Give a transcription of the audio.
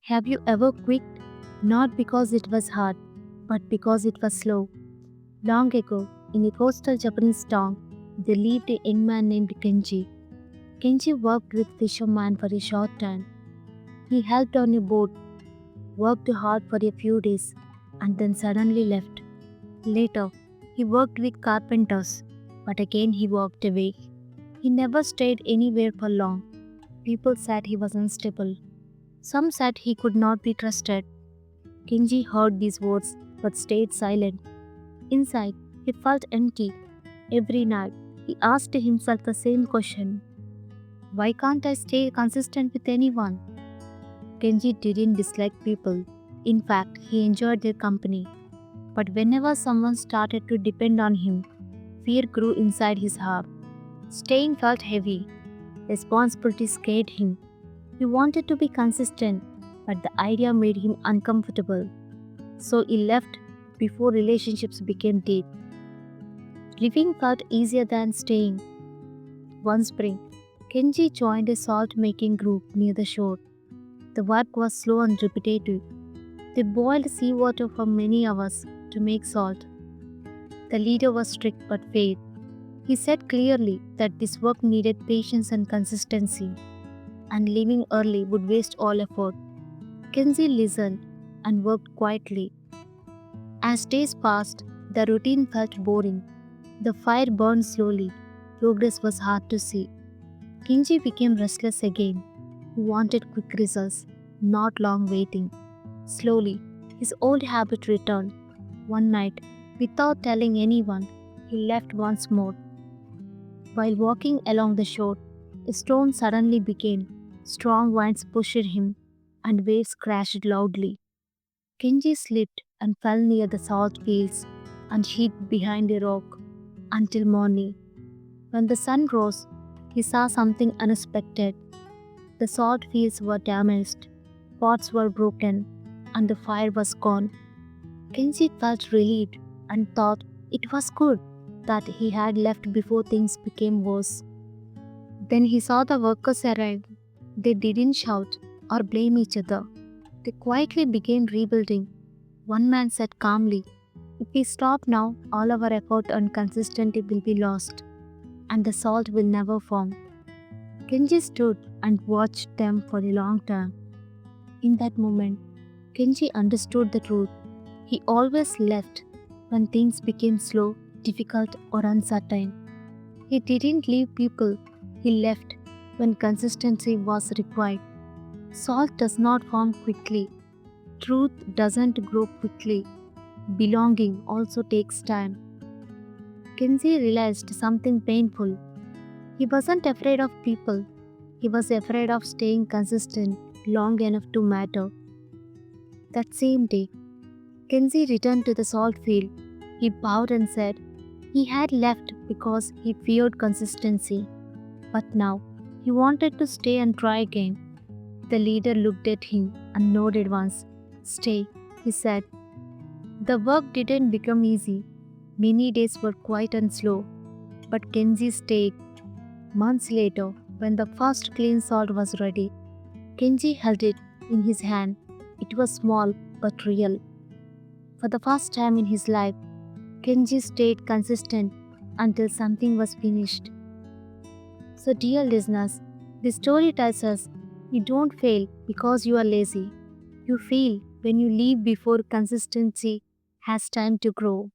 Have you ever quit? Not because it was hard, but because it was slow. Long ago, in a coastal Japanese town, there lived a young man named Kenji. Kenji worked with fishermen for a short time. He helped on a boat, worked hard for a few days, and then suddenly left. Later, he worked with carpenters, but again he walked away. He never stayed anywhere for long. People said he was unstable. Some said he could not be trusted. Kenji heard these words but stayed silent. Inside, he felt empty. Every night, he asked himself the same question: why can't I stay consistent with anyone? Kenji didn't dislike people. In fact, he enjoyed their company. But whenever someone started to depend on him, fear grew inside his heart. Staying felt heavy. Responsibility scared him. He wanted to be consistent, but the idea made him uncomfortable. So he left before relationships became deep. Living felt easier than staying. One spring, Kenji joined a salt making group near the shore. The work was slow and repetitive. They boiled seawater for many hours to make salt. The leader was strict but fair. He said clearly that this work needed patience and consistency, and leaving early would waste all effort. Kenji listened and worked quietly. As days passed, the routine felt boring. The fire burned slowly. Progress was hard to see. Kenji became restless again. He wanted quick results, not long waiting. Slowly, his old habit returned. One night, without telling anyone, he left once more. While walking along the shore, a stone suddenly began. Strong winds pushed him, and waves crashed loudly. Kenji slipped and fell near the salt fields and hid behind a rock until morning. When the sun rose, he saw something unexpected. The salt fields were damaged, pots were broken, and the fire was gone. Kenji felt relieved and thought it was good that he had left before things became worse. Then he saw the workers arrive. They didn't shout or blame each other. They quietly began rebuilding. One man said calmly, if we stop now, all our effort and consistency will be lost, and the salt will never form. Kenji stood and watched them for a long time. In that moment, Kenji understood the truth. He always left when things became slow, difficult, or uncertain. He didn't leave people, he left when consistency was required. Salt does not form quickly, truth doesn't grow quickly, belonging also takes time. Kenji realized something painful. He wasn't afraid of people, he was afraid of staying consistent long enough to matter. That same day, Kenji returned to the salt field. He bowed and said he had left because he feared consistency. But now, he wanted to stay and try again. The leader looked at him and nodded once. Stay, he said. The work didn't become easy. Many days were quiet and slow. But Kenji stayed. Months later, when the first clean salt was ready, Kenji held it in his hand. It was small but real. For the first time in his life, Kenji stayed consistent until something was finished. So, dear listeners, this story tells us you don't fail because you are lazy. You fail when you leave before consistency has time to grow.